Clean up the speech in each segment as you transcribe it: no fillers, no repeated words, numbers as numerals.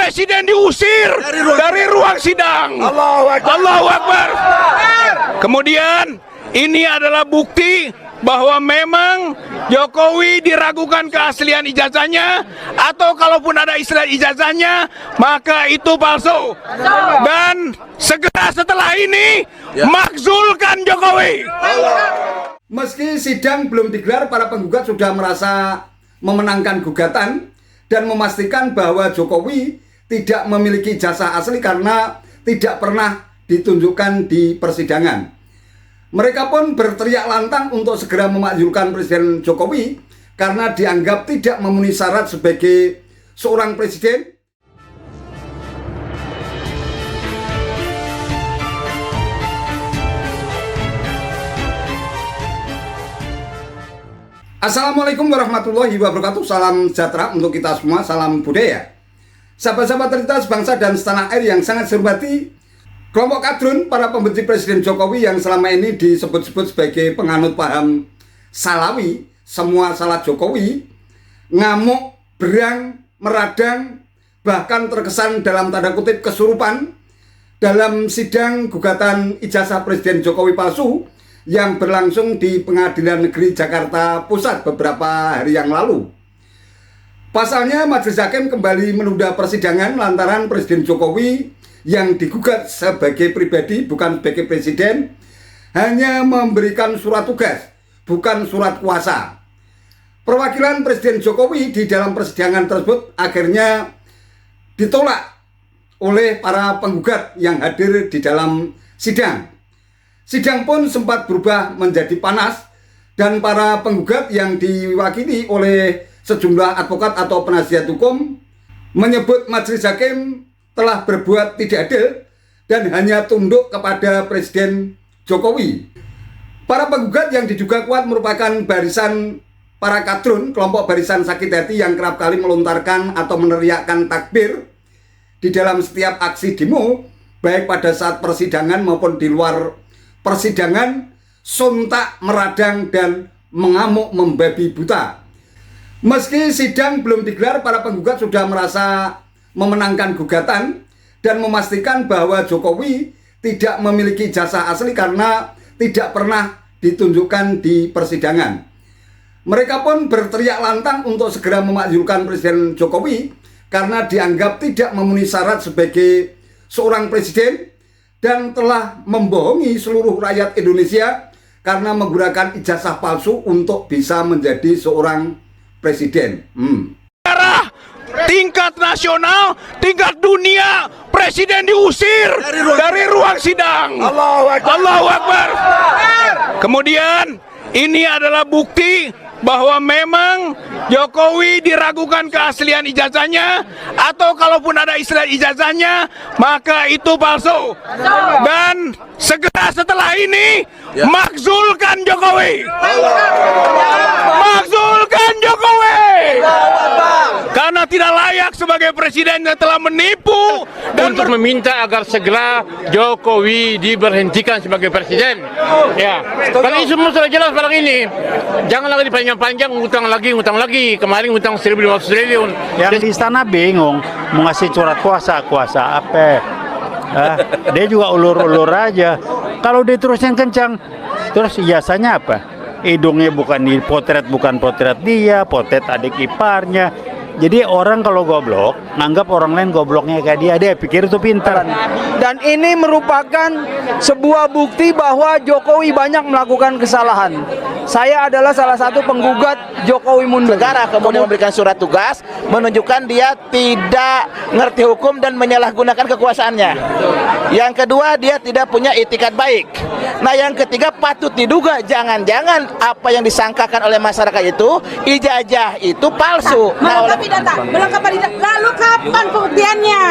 Presiden diusir dari ruang sidang. Allahu Akbar. Kemudian ini adalah bukti bahwa memang Jokowi diragukan keaslian ijazahnya, atau kalaupun ada istilah ijazahnya maka itu palsu. Dan segera setelah ini makzulkan Jokowi. Meski sidang belum digelar, para penggugat sudah merasa memenangkan gugatan dan memastikan bahwa Jokowi tidak memiliki ijazah asli karena tidak pernah ditunjukkan di persidangan. Mereka pun berteriak lantang untuk segera memakzulkan Presiden Jokowi karena dianggap tidak memenuhi syarat sebagai seorang presiden. Assalamualaikum warahmatullahi wabarakatuh. Salam sejahtera untuk kita semua, salam budaya. Sahabat-sahabat cerita sebangsa dan setanah air yang sangat saya hormati, kelompok kadrun para pembenci Presiden Jokowi yang selama ini disebut-sebut sebagai penganut paham Salawi, semua salah Jokowi, ngamuk, berang, meradang, bahkan terkesan dalam tanda kutip kesurupan dalam sidang gugatan ijazah Presiden Jokowi palsu yang berlangsung di Pengadilan Negeri Jakarta Pusat beberapa hari yang lalu. Pasalnya, Majelis Hakim kembali menunda persidangan lantaran Presiden Jokowi yang digugat sebagai pribadi, bukan sebagai presiden, hanya memberikan surat tugas, bukan surat kuasa. Perwakilan Presiden Jokowi di dalam persidangan tersebut akhirnya ditolak oleh para penggugat yang hadir di dalam sidang. Sidang pun sempat berubah menjadi panas dan para penggugat yang diwakili oleh sejumlah advokat atau penasihat hukum menyebut Majelis Hakim telah berbuat tidak adil dan hanya tunduk kepada Presiden Jokowi. Para penggugat yang diduga kuat merupakan barisan para kadrun, kelompok barisan sakit hati yang kerap kali melontarkan atau meneriakkan takbir di dalam setiap aksi demo, baik pada saat persidangan maupun di luar persidangan, sontak, meradang, dan mengamuk membabi buta. Meski sidang belum digelar, para penggugat sudah merasa memenangkan gugatan dan memastikan bahwa Jokowi tidak memiliki ijazah asli karena tidak pernah ditunjukkan di persidangan. Mereka pun berteriak lantang untuk segera memakzulkan Presiden Jokowi karena dianggap tidak memenuhi syarat sebagai seorang presiden dan telah membohongi seluruh rakyat Indonesia karena menggunakan ijazah palsu untuk bisa menjadi seorang presiden. Tingkat nasional, tingkat dunia, Presiden diusir dari ruang sidang. Allahu Akbar. Kemudian ini adalah bukti bahwa memang Jokowi diragukan keaslian ijazahnya, atau kalaupun ada istilah ijazahnya maka itu palsu. Dan segera setelah ini makzulkan Jokowi. Makzulkan Jokowi. Karena tidak layak sebagai presiden yang telah menipu dan untuk meminta agar segera Jokowi diberhentikan sebagai presiden. Ya, kalau isu sudah jelas pada ini, jangan lagi dipanjang-panjang, ngutang lagi. Kemarin ngutang 1.500 triliun. Yang di istana bingung mau ngasih surat kuasa apa? Dia juga ulur-ulur aja. Kalau diterusin kencang, terus ijazahnya apa? Hidungnya bukan potret dia, potret adik iparnya. Jadi orang kalau goblok, nganggap orang lain gobloknya kayak dia pikir itu pintar. Dan ini merupakan sebuah bukti bahwa Jokowi banyak melakukan kesalahan. Saya adalah salah satu penggugat Jokowi mundur. Negara kemudian memberikan surat tugas menunjukkan dia tidak ngerti hukum dan menyalahgunakan kekuasaannya. Yang kedua, dia tidak punya itikat baik. Nah, yang ketiga, patut diduga jangan-jangan apa yang disangkakan oleh masyarakat itu ijazah itu palsu. Melengkapi data. Lalu kapan pembuktiannya?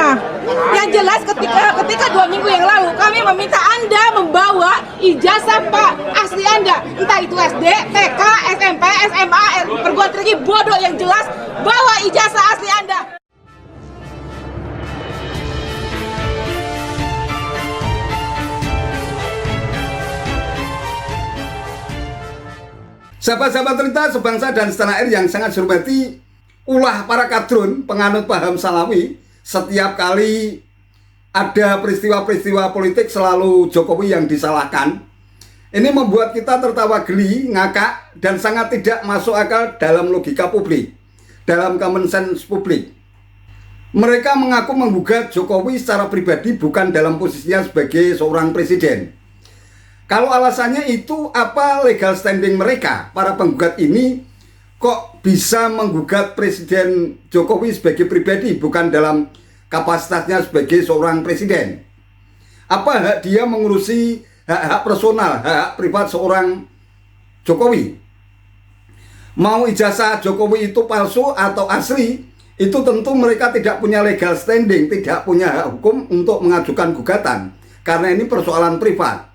Yang jelas ketika 2 minggu yang lalu kami meminta Anda membawa ijazah Pak asli Anda, entah itu SD, TK, SMP, SMA, perguruan tinggi, bodoh, yang jelas bawa ijazah asli Anda. Sahabat-sahabat cerita sebangsa dan setanah air yang sangat saya hormati, ulah para kadrun penganut paham Salawi, setiap kali ada peristiwa-peristiwa politik selalu Jokowi yang disalahkan. Ini membuat kita tertawa geli, ngakak, dan sangat tidak masuk akal dalam logika publik, dalam common sense publik. Mereka mengaku menggugat Jokowi secara pribadi bukan dalam posisinya sebagai seorang presiden. Kalau alasannya itu apa legal standing mereka, para penggugat ini kok bisa menggugat Presiden Jokowi sebagai pribadi bukan dalam kapasitasnya sebagai seorang presiden? Apa hak dia mengurusi hak-hak personal, hak privat seorang Jokowi? Mau ijazah Jokowi itu palsu atau asli, itu tentu mereka tidak punya legal standing, tidak punya hak hukum untuk mengajukan gugatan, karena ini persoalan privat.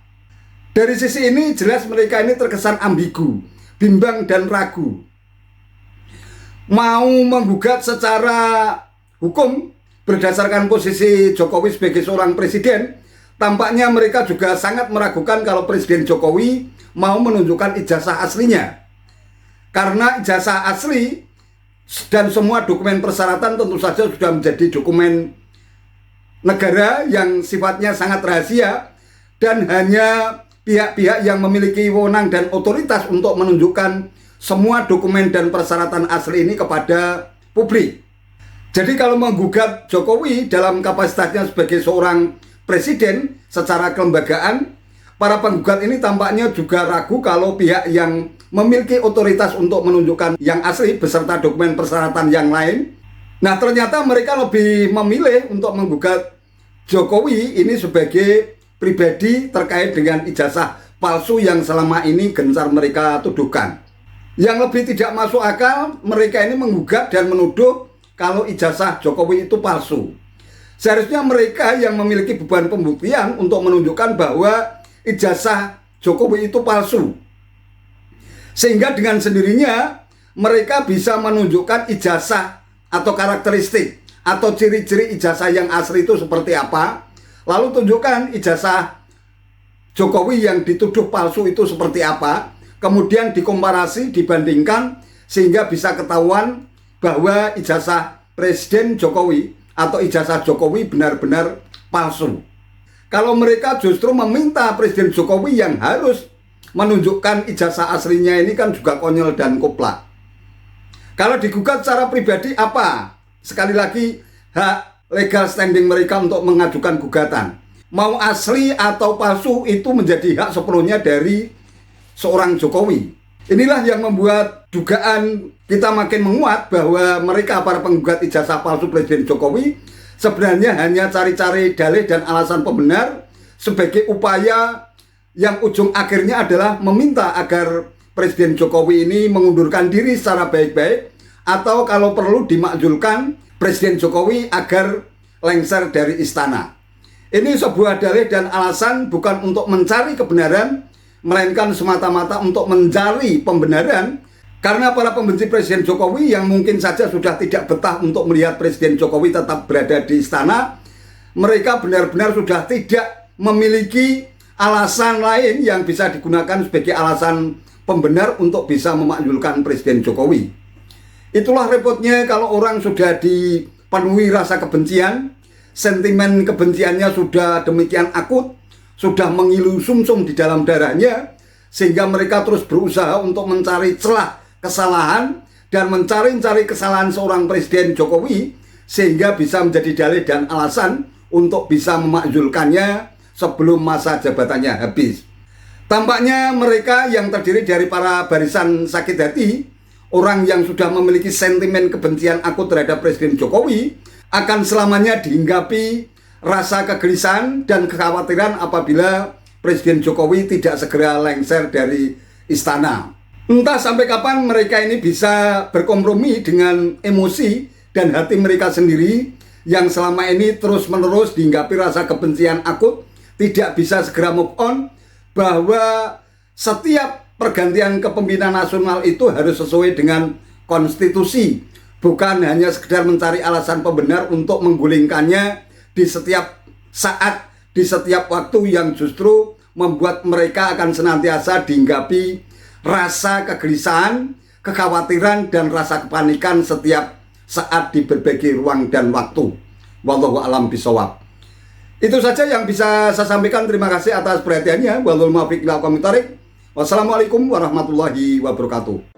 Dari sisi ini jelas mereka ini terkesan ambigu, bimbang dan ragu. Mau menggugat secara hukum berdasarkan posisi Jokowi sebagai seorang presiden, tampaknya mereka juga sangat meragukan kalau Presiden Jokowi mau menunjukkan ijazah aslinya. Karena ijazah asli dan semua dokumen persyaratan tentu saja sudah menjadi dokumen negara yang sifatnya sangat rahasia dan hanya pihak-pihak yang memiliki wewenang dan otoritas untuk menunjukkan semua dokumen dan persyaratan asli ini kepada publik. Jadi kalau menggugat Jokowi dalam kapasitasnya sebagai seorang presiden secara kelembagaan, para penggugat ini tampaknya juga ragu kalau pihak yang memiliki otoritas untuk menunjukkan yang asli beserta dokumen persyaratan yang lain. Nah, ternyata mereka lebih memilih untuk menggugat Jokowi ini sebagai pribadi terkait dengan ijazah palsu yang selama ini gencar mereka tuduhkan. Yang lebih tidak masuk akal, mereka ini menggugat dan menuduh kalau ijazah Jokowi itu palsu. Seharusnya mereka yang memiliki beban pembuktian untuk menunjukkan bahwa ijazah Jokowi itu palsu. Sehingga dengan sendirinya mereka bisa menunjukkan ijazah atau karakteristik atau ciri-ciri ijazah yang asli itu seperti apa. Lalu tunjukkan ijazah Jokowi yang dituduh palsu itu seperti apa. Kemudian dikomparasi, dibandingkan sehingga bisa ketahuan bahwa ijazah Presiden Jokowi atau ijazah Jokowi benar-benar palsu. Kalau mereka justru meminta Presiden Jokowi yang harus menunjukkan ijazah aslinya, ini kan juga konyol dan koplak. Kalau digugat secara pribadi apa? Sekali lagi, hak legal standing mereka untuk mengajukan gugatan. Mau asli atau palsu itu menjadi hak sepenuhnya dari seorang Jokowi. Inilah yang membuat dugaan kita makin menguat bahwa mereka para penggugat ijazah palsu Presiden Jokowi sebenarnya hanya cari-cari dalih dan alasan pembenar sebagai upaya yang ujung akhirnya adalah meminta agar Presiden Jokowi ini mengundurkan diri secara baik-baik atau kalau perlu dimakzulkan Presiden Jokowi agar lengser dari istana. Ini sebuah dalih dan alasan bukan untuk mencari kebenaran, melainkan semata-mata untuk mencari pembenaran, karena para pembenci Presiden Jokowi yang mungkin saja sudah tidak betah untuk melihat Presiden Jokowi tetap berada di istana, mereka benar-benar sudah tidak memiliki alasan lain yang bisa digunakan sebagai alasan pembenar untuk bisa memakzulkan Presiden Jokowi. Itulah repotnya kalau orang sudah dipenuhi rasa kebencian, sentimen kebenciannya sudah demikian akut, sudah mengilu sumsum di dalam darahnya, sehingga mereka terus berusaha untuk mencari celah kesalahan dan mencari kesalahan seorang Presiden Jokowi sehingga bisa menjadi dalih dan alasan untuk bisa memakzulkannya sebelum masa jabatannya habis. Tampaknya mereka yang terdiri dari para barisan sakit hati, orang yang sudah memiliki sentimen kebencian akut terhadap Presiden Jokowi, akan selamanya dihinggapi rasa kegelisahan dan kekhawatiran apabila Presiden Jokowi tidak segera lengser dari istana. Entah sampai kapan mereka ini bisa berkompromi dengan emosi dan hati mereka sendiri yang selama ini terus-menerus dihinggapi rasa kebencian akut, tidak bisa segera move on, bahwa setiap pergantian kepemimpinan nasional itu harus sesuai dengan konstitusi, bukan hanya sekedar mencari alasan pembenar untuk menggulingkannya di setiap saat, di setiap waktu yang justru membuat mereka akan senantiasa dihinggapi rasa kegelisahan, kekhawatiran, dan rasa kepanikan setiap saat di berbagai ruang dan waktu. Wallahu a'lam bishawab. Itu saja yang bisa saya sampaikan. Terima kasih atas perhatiannya. Wassalamualaikum warahmatullahi wabarakatuh.